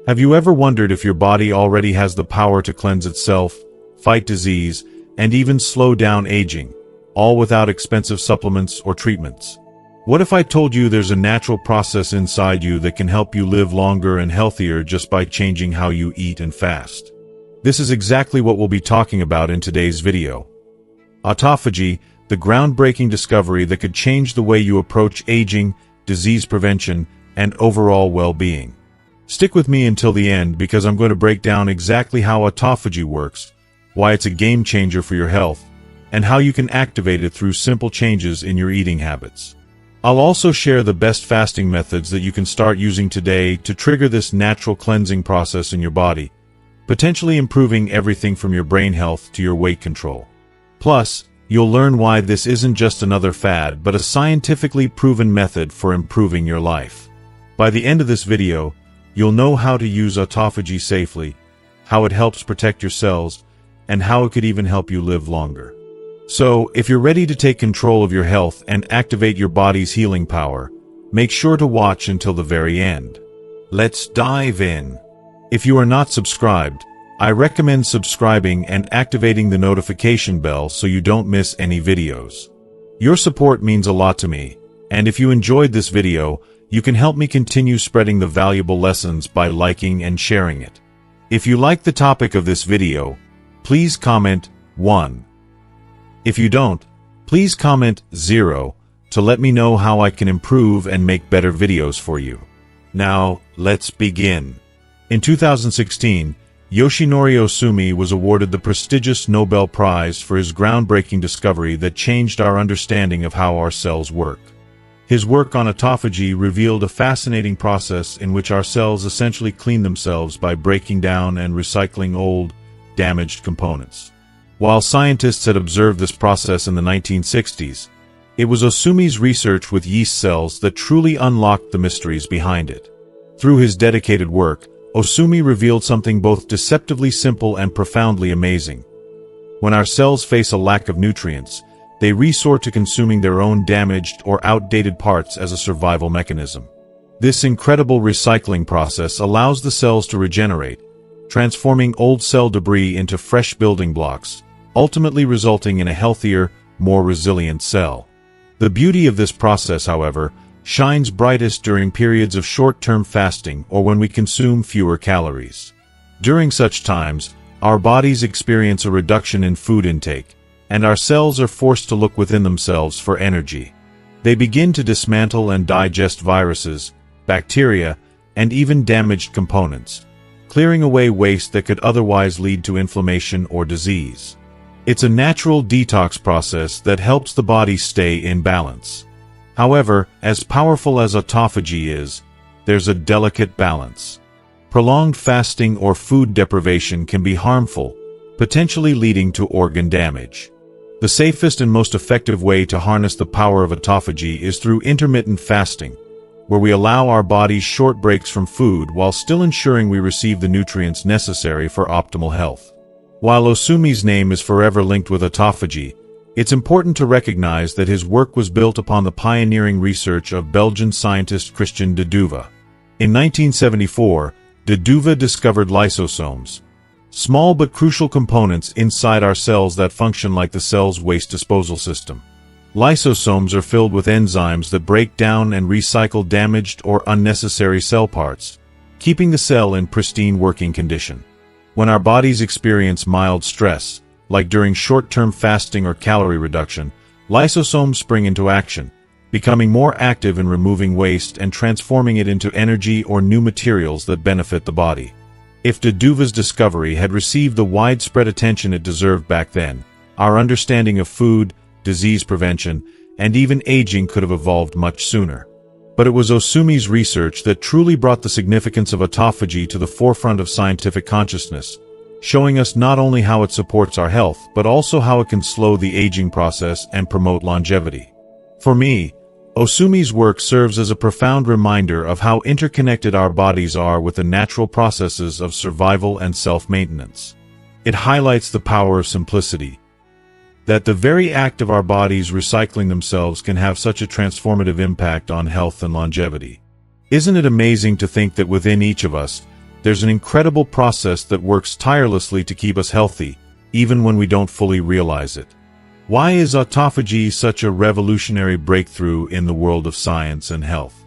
Have you ever wondered if your body already has the power to cleanse itself, fight disease, and even slow down aging, all without expensive supplements or treatments? What if I told you there's a natural process inside you that can help you live longer and healthier just by changing how you eat and fast? This is exactly what we'll be talking about in today's video. Autophagy, the groundbreaking discovery that could change the way you approach aging, disease prevention, and overall well-being. Stick with me until the end because I'm going to break down exactly how autophagy works, why it's a game changer for your health, and how you can activate it through simple changes in your eating habits. I'll also share the best fasting methods that you can start using today to trigger this natural cleansing process in your body, potentially improving everything from your brain health to your weight control. Plus, you'll learn why this isn't just another fad but a scientifically proven method for improving your life. By the end of this video, you'll know how to use autophagy safely, how it helps protect your cells, and how it could even help you live longer. So, if you're ready to take control of your health and activate your body's healing power, make sure to watch until the very end. Let's dive in. If you are not subscribed, I recommend subscribing and activating the notification bell so you don't miss any videos. Your support means a lot to me, and if you enjoyed this video, you can help me continue spreading the valuable lessons by liking and sharing it. If you like the topic of this video, please comment 1. If you don't, please comment 0 to let me know how I can improve and make better videos for you. Now, let's begin. In 2016, Yoshinori Osumi was awarded the prestigious Nobel Prize for his groundbreaking discovery that changed our understanding of how our cells work. His work on autophagy revealed a fascinating process in which our cells essentially clean themselves by breaking down and recycling old, damaged components. While scientists had observed this process in the 1960s, it was Osumi's research with yeast cells that truly unlocked the mysteries behind it. Through his dedicated work, Osumi revealed something both deceptively simple and profoundly amazing. When our cells face a lack of nutrients, they resort to consuming their own damaged or outdated parts as a survival mechanism. This incredible recycling process allows the cells to regenerate, transforming old cell debris into fresh building blocks, ultimately resulting in a healthier, more resilient cell. The beauty of this process, however, shines brightest during periods of short-term fasting or when we consume fewer calories. During such times, our bodies experience a reduction in food intake, and our cells are forced to look within themselves for energy. They begin to dismantle and digest viruses, bacteria, and even damaged components, clearing away waste that could otherwise lead to inflammation or disease. It's a natural detox process that helps the body stay in balance. However, as powerful as autophagy is, there's a delicate balance. Prolonged fasting or food deprivation can be harmful, potentially leading to organ damage. The safest and most effective way to harness the power of autophagy is through intermittent fasting, where we allow our bodies short breaks from food while still ensuring we receive the nutrients necessary for optimal health. While Osumi's name is forever linked with autophagy, it's important to recognize that his work was built upon the pioneering research of Belgian scientist Christian de Duve. In 1974, de Duve discovered lysosomes, small but crucial components inside our cells that function like the cell's waste disposal system. Lysosomes are filled with enzymes that break down and recycle damaged or unnecessary cell parts, keeping the cell in pristine working condition. When our bodies experience mild stress, like during short-term fasting or calorie reduction, lysosomes spring into action, becoming more active in removing waste and transforming it into energy or new materials that benefit the body. If de Duve's discovery had received the widespread attention it deserved back then, our understanding of food, disease prevention, and even aging could have evolved much sooner. But it was Osumi's research that truly brought the significance of autophagy to the forefront of scientific consciousness, showing us not only how it supports our health but also how it can slow the aging process and promote longevity. For me, Osumi's work serves as a profound reminder of how interconnected our bodies are with the natural processes of survival and self-maintenance. It highlights the power of simplicity, that the very act of our bodies recycling themselves can have such a transformative impact on health and longevity. Isn't it amazing to think that within each of us, there's an incredible process that works tirelessly to keep us healthy, even when we don't fully realize it. Why is autophagy such a revolutionary breakthrough in the world of science and health?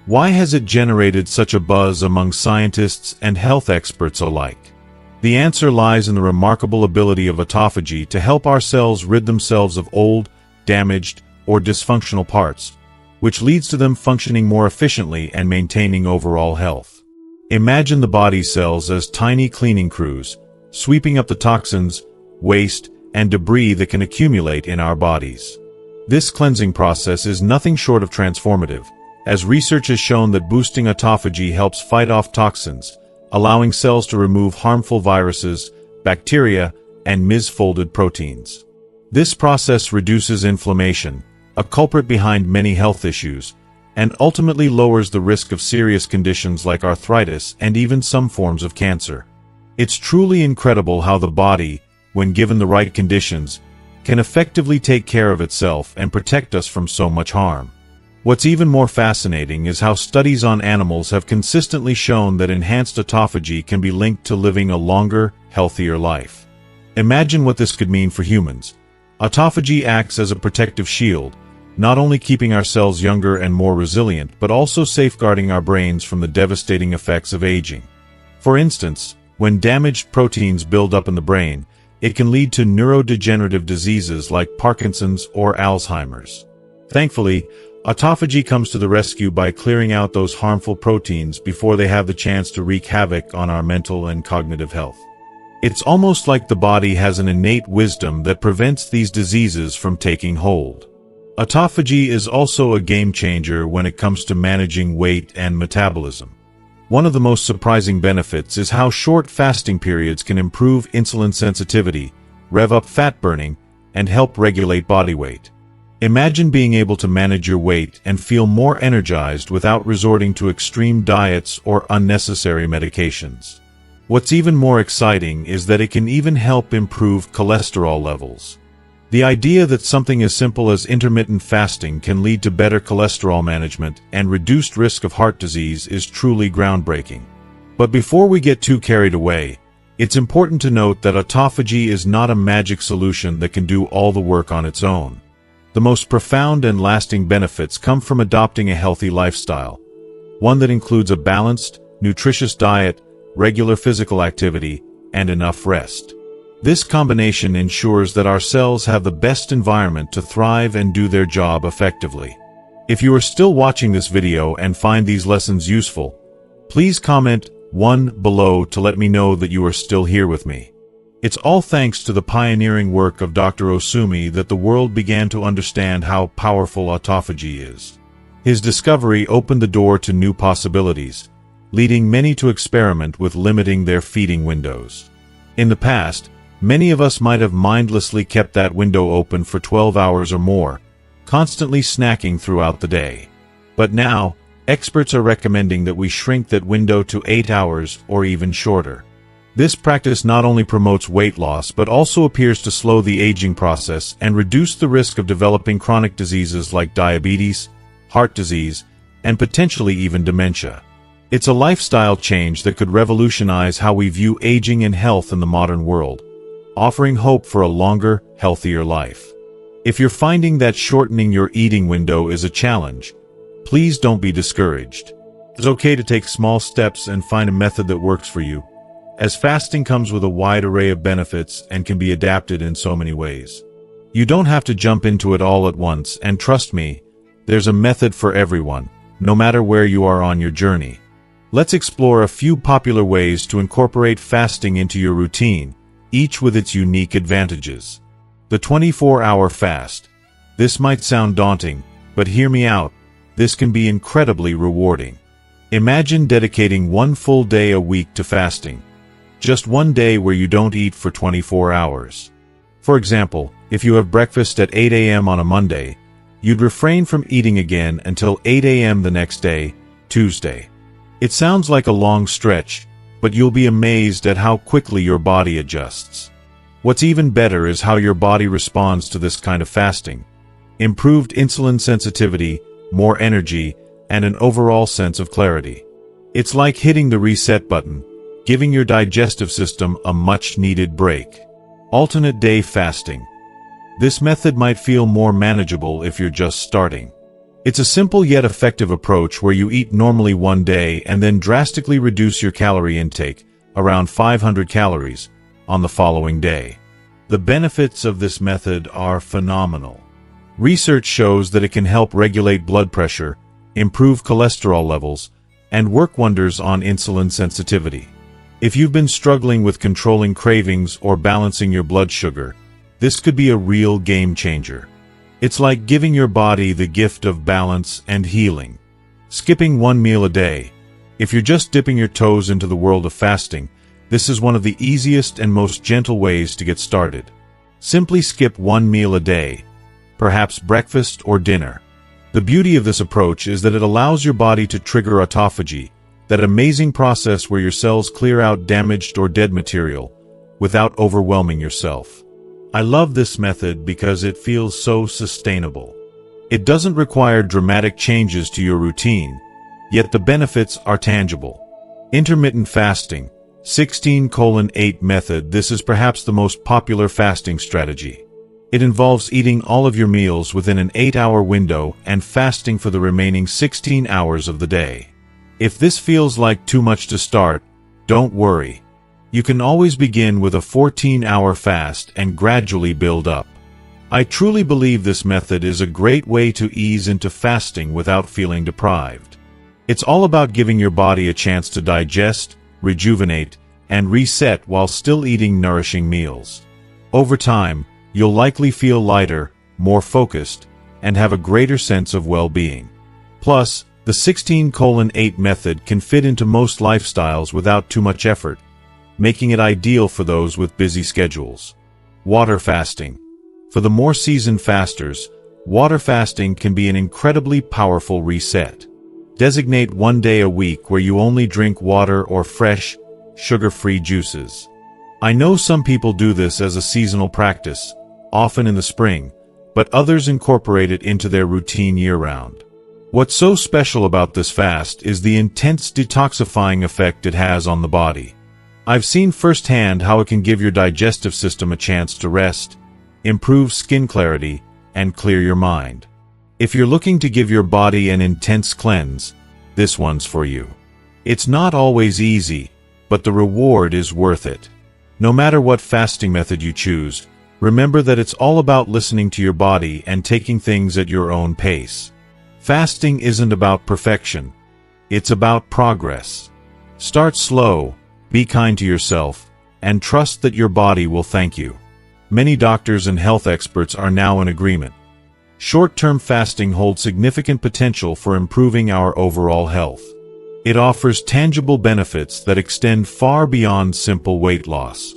Why has it generated such a buzz among scientists and health experts alike? The answer lies in the remarkable ability of autophagy to help our cells rid themselves of old, damaged, or dysfunctional parts, which leads to them functioning more efficiently and maintaining overall health. Imagine the body cells as tiny cleaning crews, sweeping up the toxins, waste, and debris that can accumulate in our bodies. This cleansing process is nothing short of transformative, as research has shown that boosting autophagy helps fight off toxins, allowing cells to remove harmful viruses, bacteria, and misfolded proteins. This process reduces inflammation, a culprit behind many health issues, and ultimately lowers the risk of serious conditions like arthritis and even some forms of cancer. It's truly incredible how the body, when given the right conditions, can effectively take care of itself and protect us from so much harm. What's even more fascinating is how studies on animals have consistently shown that enhanced autophagy can be linked to living a longer, healthier life. Imagine what this could mean for humans. Autophagy acts as a protective shield, not only keeping our cells younger and more resilient, but also safeguarding our brains from the devastating effects of aging. For instance, when damaged proteins build up in the brain, it can lead to neurodegenerative diseases like Parkinson's or Alzheimer's. Thankfully, autophagy comes to the rescue by clearing out those harmful proteins before they have the chance to wreak havoc on our mental and cognitive health. It's almost like the body has an innate wisdom that prevents these diseases from taking hold. Autophagy is also a game changer when it comes to managing weight and metabolism. One of the most surprising benefits is how short fasting periods can improve insulin sensitivity, rev up fat burning, and help regulate body weight. Imagine being able to manage your weight and feel more energized without resorting to extreme diets or unnecessary medications. What's even more exciting is that it can even help improve cholesterol levels. The idea that something as simple as intermittent fasting can lead to better cholesterol management and reduced risk of heart disease is truly groundbreaking. But before we get too carried away, it's important to note that autophagy is not a magic solution that can do all the work on its own. The most profound and lasting benefits come from adopting a healthy lifestyle, one that includes a balanced, nutritious diet, regular physical activity, and enough rest. This combination ensures that our cells have the best environment to thrive and do their job effectively. If you are still watching this video and find these lessons useful, please comment 1 below to let me know that you are still here with me. It's all thanks to the pioneering work of Dr. Osumi that the world began to understand how powerful autophagy is. His discovery opened the door to new possibilities, leading many to experiment with limiting their feeding windows. In the past, many of us might have mindlessly kept that window open for 12 hours or more, constantly snacking throughout the day. But now, experts are recommending that we shrink that window to 8 hours or even shorter. This practice not only promotes weight loss but also appears to slow the aging process and reduce the risk of developing chronic diseases like diabetes, heart disease, and potentially even dementia. It's a lifestyle change that could revolutionize how we view aging and health in the modern world, offering hope for a longer, healthier life. If you're finding that shortening your eating window is a challenge, please don't be discouraged. It's okay to take small steps and find a method that works for you, as fasting comes with a wide array of benefits and can be adapted in so many ways. You don't have to jump into it all at once, and trust me, there's a method for everyone, no matter where you are on your journey. Let's explore a few popular ways to incorporate fasting into your routine, each with its unique advantages. The 24-hour fast. This might sound daunting, but hear me out. This can be incredibly rewarding. Imagine dedicating one full day a week to fasting. Just one day where you don't eat for 24 hours. For example, if you have breakfast at 8 a.m. on a Monday, you'd refrain from eating again until 8 a.m. the next day, Tuesday. It sounds like a long stretch, but you'll be amazed at how quickly your body adjusts. What's even better is how your body responds to this kind of fasting. Improved insulin sensitivity, more energy, and an overall sense of clarity. It's like hitting the reset button, giving your digestive system a much-needed break. Alternate day fasting. This method might feel more manageable if you're just starting. It's a simple yet effective approach where you eat normally one day and then drastically reduce your calorie intake, around 500 calories, on the following day. The benefits of this method are phenomenal. Research shows that it can help regulate blood pressure, improve cholesterol levels, and work wonders on insulin sensitivity. If you've been struggling with controlling cravings or balancing your blood sugar, this could be a real game changer. It's like giving your body the gift of balance and healing. Skipping one meal a day. If you're just dipping your toes into the world of fasting, this is one of the easiest and most gentle ways to get started. Simply skip one meal a day, perhaps breakfast or dinner. The beauty of this approach is that it allows your body to trigger autophagy, that amazing process where your cells clear out damaged or dead material, without overwhelming yourself. I love this method because it feels so sustainable. It doesn't require dramatic changes to your routine, yet the benefits are tangible. Intermittent fasting, 16:8 method. This is perhaps the most popular fasting strategy. It involves eating all of your meals within an 8-hour window and fasting for the remaining 16 hours of the day. If this feels like too much to start, don't worry. You can always begin with a 14-hour fast and gradually build up. I truly believe this method is a great way to ease into fasting without feeling deprived. It's all about giving your body a chance to digest, rejuvenate, and reset while still eating nourishing meals. Over time, you'll likely feel lighter, more focused, and have a greater sense of well-being. Plus, the 16:8 method can fit into most lifestyles without too much effort, making it ideal for those with busy schedules. Water fasting. For the more seasoned fasters, water fasting can be an incredibly powerful reset. Designate one day a week where you only drink water or fresh, sugar-free juices. I know some people do this as a seasonal practice, often in the spring, but others incorporate it into their routine year-round. What's so special about this fast is the intense detoxifying effect it has on the body. I've seen firsthand how it can give your digestive system a chance to rest, improve skin clarity, and clear your mind. If you're looking to give your body an intense cleanse, this one's for you. It's not always easy, but the reward is worth it. No matter what fasting method you choose, remember that it's all about listening to your body and taking things at your own pace. Fasting isn't about perfection. It's about progress. Start slow, be kind to yourself, and trust that your body will thank you. Many doctors and health experts are now in agreement. Short-term fasting holds significant potential for improving our overall health. It offers tangible benefits that extend far beyond simple weight loss.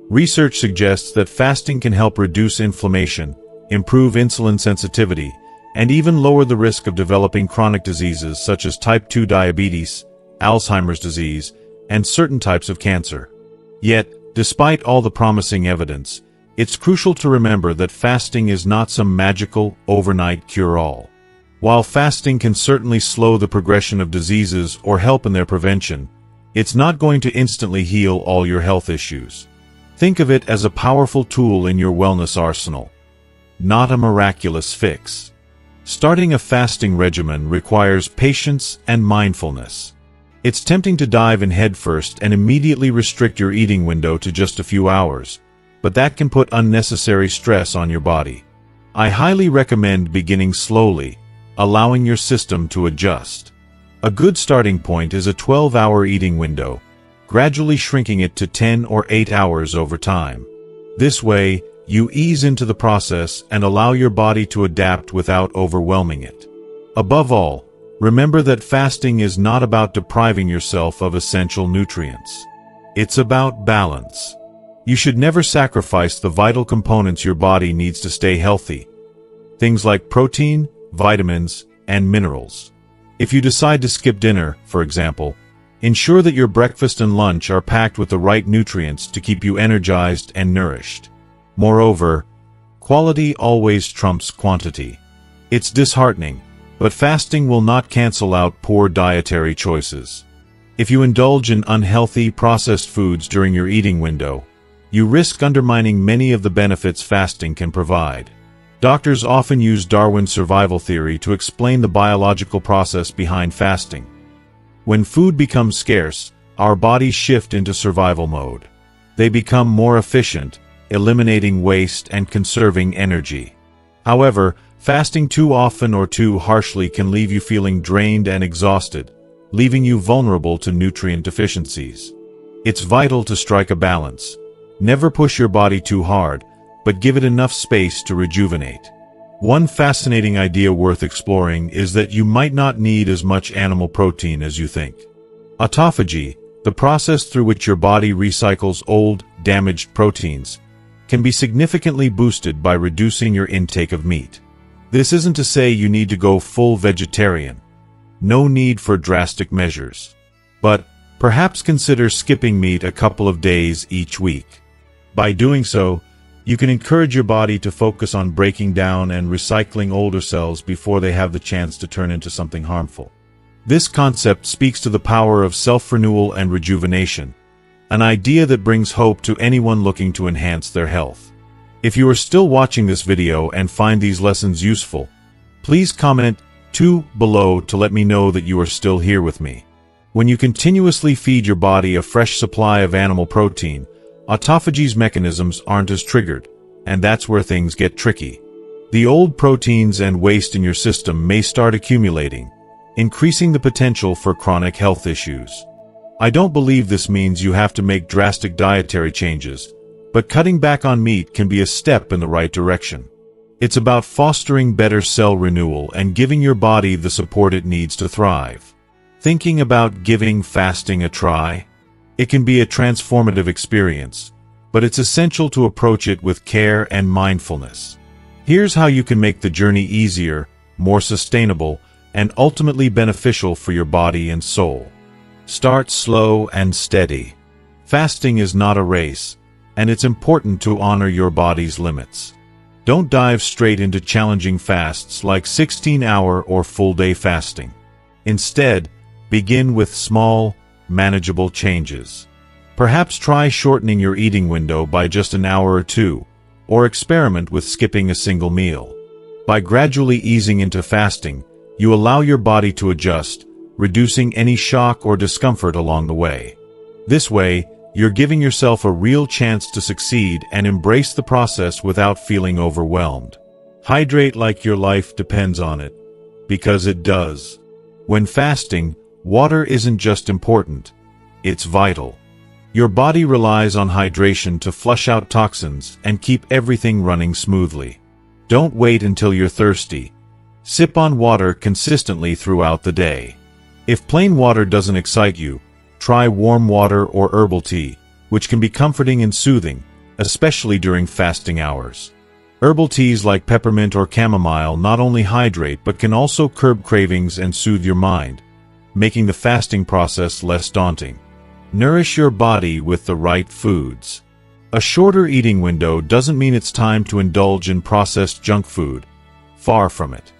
Research suggests that fasting can help reduce inflammation, improve insulin sensitivity, and even lower the risk of developing chronic diseases such as type 2 diabetes, Alzheimer's disease, and certain types of cancer. Yet, despite all the promising evidence, it's crucial to remember that fasting is not some magical, overnight cure-all. While fasting can certainly slow the progression of diseases or help in their prevention, it's not going to instantly heal all your health issues. Think of it as a powerful tool in your wellness arsenal, not a miraculous fix. Starting a fasting regimen requires patience and mindfulness. It's tempting to dive in headfirst and immediately restrict your eating window to just a few hours, but that can put unnecessary stress on your body. I highly recommend beginning slowly, allowing your system to adjust. A good starting point is a 12-hour eating window, gradually shrinking it to 10 or 8 hours over time. This way, you ease into the process and allow your body to adapt without overwhelming it. Above all, remember that fasting is not about depriving yourself of essential nutrients. It's about balance. You should never sacrifice the vital components your body needs to stay healthy. Things like protein, vitamins, and minerals. If you decide to skip dinner, for example, ensure that your breakfast and lunch are packed with the right nutrients to keep you energized and nourished. Moreover, quality always trumps quantity. It's disheartening, but fasting will not cancel out poor dietary choices. If you indulge in unhealthy, processed foods during your eating window, you risk undermining many of the benefits fasting can provide. Doctors often use Darwin's survival theory to explain the biological process behind fasting. When food becomes scarce, our bodies shift into survival mode. They become more efficient, eliminating waste and conserving energy. However, fasting too often or too harshly can leave you feeling drained and exhausted, leaving you vulnerable to nutrient deficiencies. It's vital to strike a balance. Never push your body too hard, but give it enough space to rejuvenate. One fascinating idea worth exploring is that you might not need as much animal protein as you think. Autophagy, the process through which your body recycles old, damaged proteins, can be significantly boosted by reducing your intake of meat. This isn't to say you need to go full vegetarian. No need for drastic measures. But perhaps consider skipping meat a couple of days each week. By doing so, you can encourage your body to focus on breaking down and recycling older cells before they have the chance to turn into something harmful. This concept speaks to the power of self-renewal and rejuvenation, an idea that brings hope to anyone looking to enhance their health. If you are still watching this video and find these lessons useful, please comment below to let me know that you are still here with me. When you continuously feed your body a fresh supply of animal protein, autophagy's mechanisms aren't as triggered, and that's where things get tricky. The old proteins and waste in your system may start accumulating, increasing the potential for chronic health issues. I don't believe this means you have to make drastic dietary changes, but cutting back on meat can be a step in the right direction. It's about fostering better cell renewal and giving your body the support it needs to thrive. Thinking about giving fasting a try? It can be a transformative experience, but it's essential to approach it with care and mindfulness. Here's how you can make the journey easier, more sustainable, and ultimately beneficial for your body and soul. Start slow and steady. Fasting is not a race, and it's important to honor your body's limits. Don't dive straight into challenging fasts like 16-hour or full-day fasting. Instead, begin with small, manageable changes. Perhaps try shortening your eating window by just an hour or two, or experiment with skipping a single meal. By gradually easing into fasting, you allow your body to adjust, reducing any shock or discomfort along the way. This way, you're giving yourself a real chance to succeed and embrace the process without feeling overwhelmed. Hydrate like your life depends on it, because it does. When fasting, water isn't just important, it's vital. Your body relies on hydration to flush out toxins and keep everything running smoothly. Don't wait until you're thirsty. Sip on water consistently throughout the day. If plain water doesn't excite you, try warm water or herbal tea, which can be comforting and soothing, especially during fasting hours. Herbal teas like peppermint or chamomile not only hydrate but can also curb cravings and soothe your mind, making the fasting process less daunting. Nourish your body with the right foods. A shorter eating window doesn't mean it's time to indulge in processed junk food. Far from it.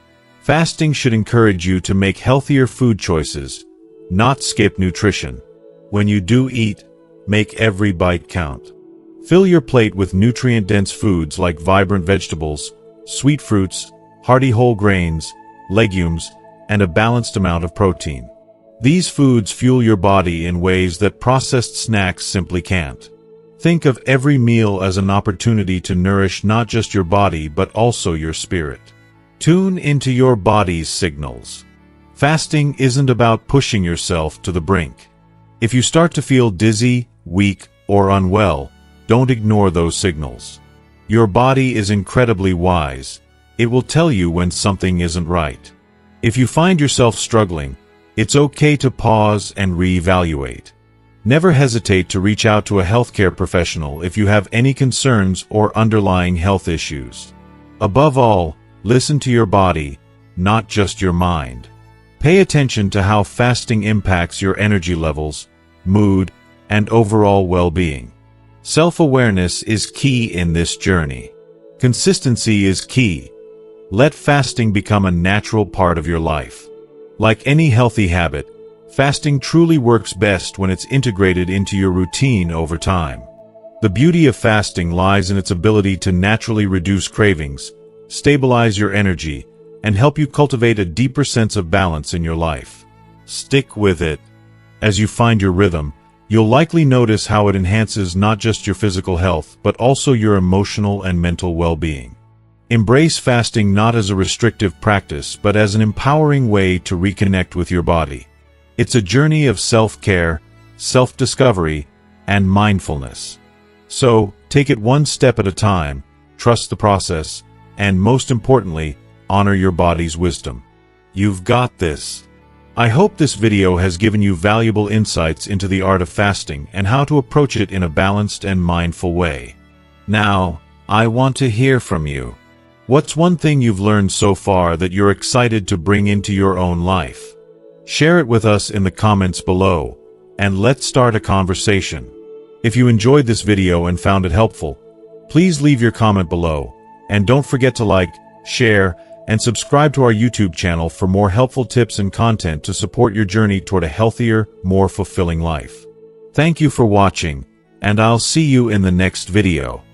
Fasting should encourage you to make healthier food choices, not skip nutrition. When you do eat, make every bite count. Fill your plate with nutrient-dense foods like vibrant vegetables, sweet fruits, hearty whole grains, legumes, and a balanced amount of protein. These foods fuel your body in ways that processed snacks simply can't. Think of every meal as an opportunity to nourish not just your body but also your spirit. Tune into your body's signals. Fasting isn't about pushing yourself to the brink. If you start to feel dizzy, weak, or unwell, don't ignore those signals. Your body is incredibly wise. It will tell you when something isn't right. If you find yourself struggling, it's okay to pause and reevaluate. Never hesitate to reach out to a healthcare professional if you have any concerns or underlying health issues. Above all, listen to your body, not just your mind. Pay attention to how fasting impacts your energy levels, mood, and overall well-being. Self-awareness is key in this journey. Consistency is key. Let fasting become a natural part of your life. Like any healthy habit, Fasting truly works best when it's integrated into your routine over time. The beauty of fasting lies in its ability to naturally reduce cravings, stabilize your energy, and help you cultivate a deeper sense of balance in your life. Stick with it. As you find your rhythm, you'll likely notice how it enhances not just your physical health, but also your emotional and mental well-being. Embrace fasting not as a restrictive practice, but as an empowering way to reconnect with your body. It's a journey of self-care, self-discovery, and mindfulness. So, take it one step at a time, trust the process, and most importantly, honor your body's wisdom. You've got this. I hope this video has given you valuable insights into the art of fasting and how to approach it in a balanced and mindful way. Now, I want to hear from you. What's one thing you've learned so far that you're excited to bring into your own life? Share it with us in the comments below, and let's start a conversation. If you enjoyed this video and found it helpful, please leave your comment below, and don't forget to like, share, and subscribe to our YouTube channel for more helpful tips and content to support your journey toward a healthier, more fulfilling life. Thank you for watching, and I'll see you in the next video.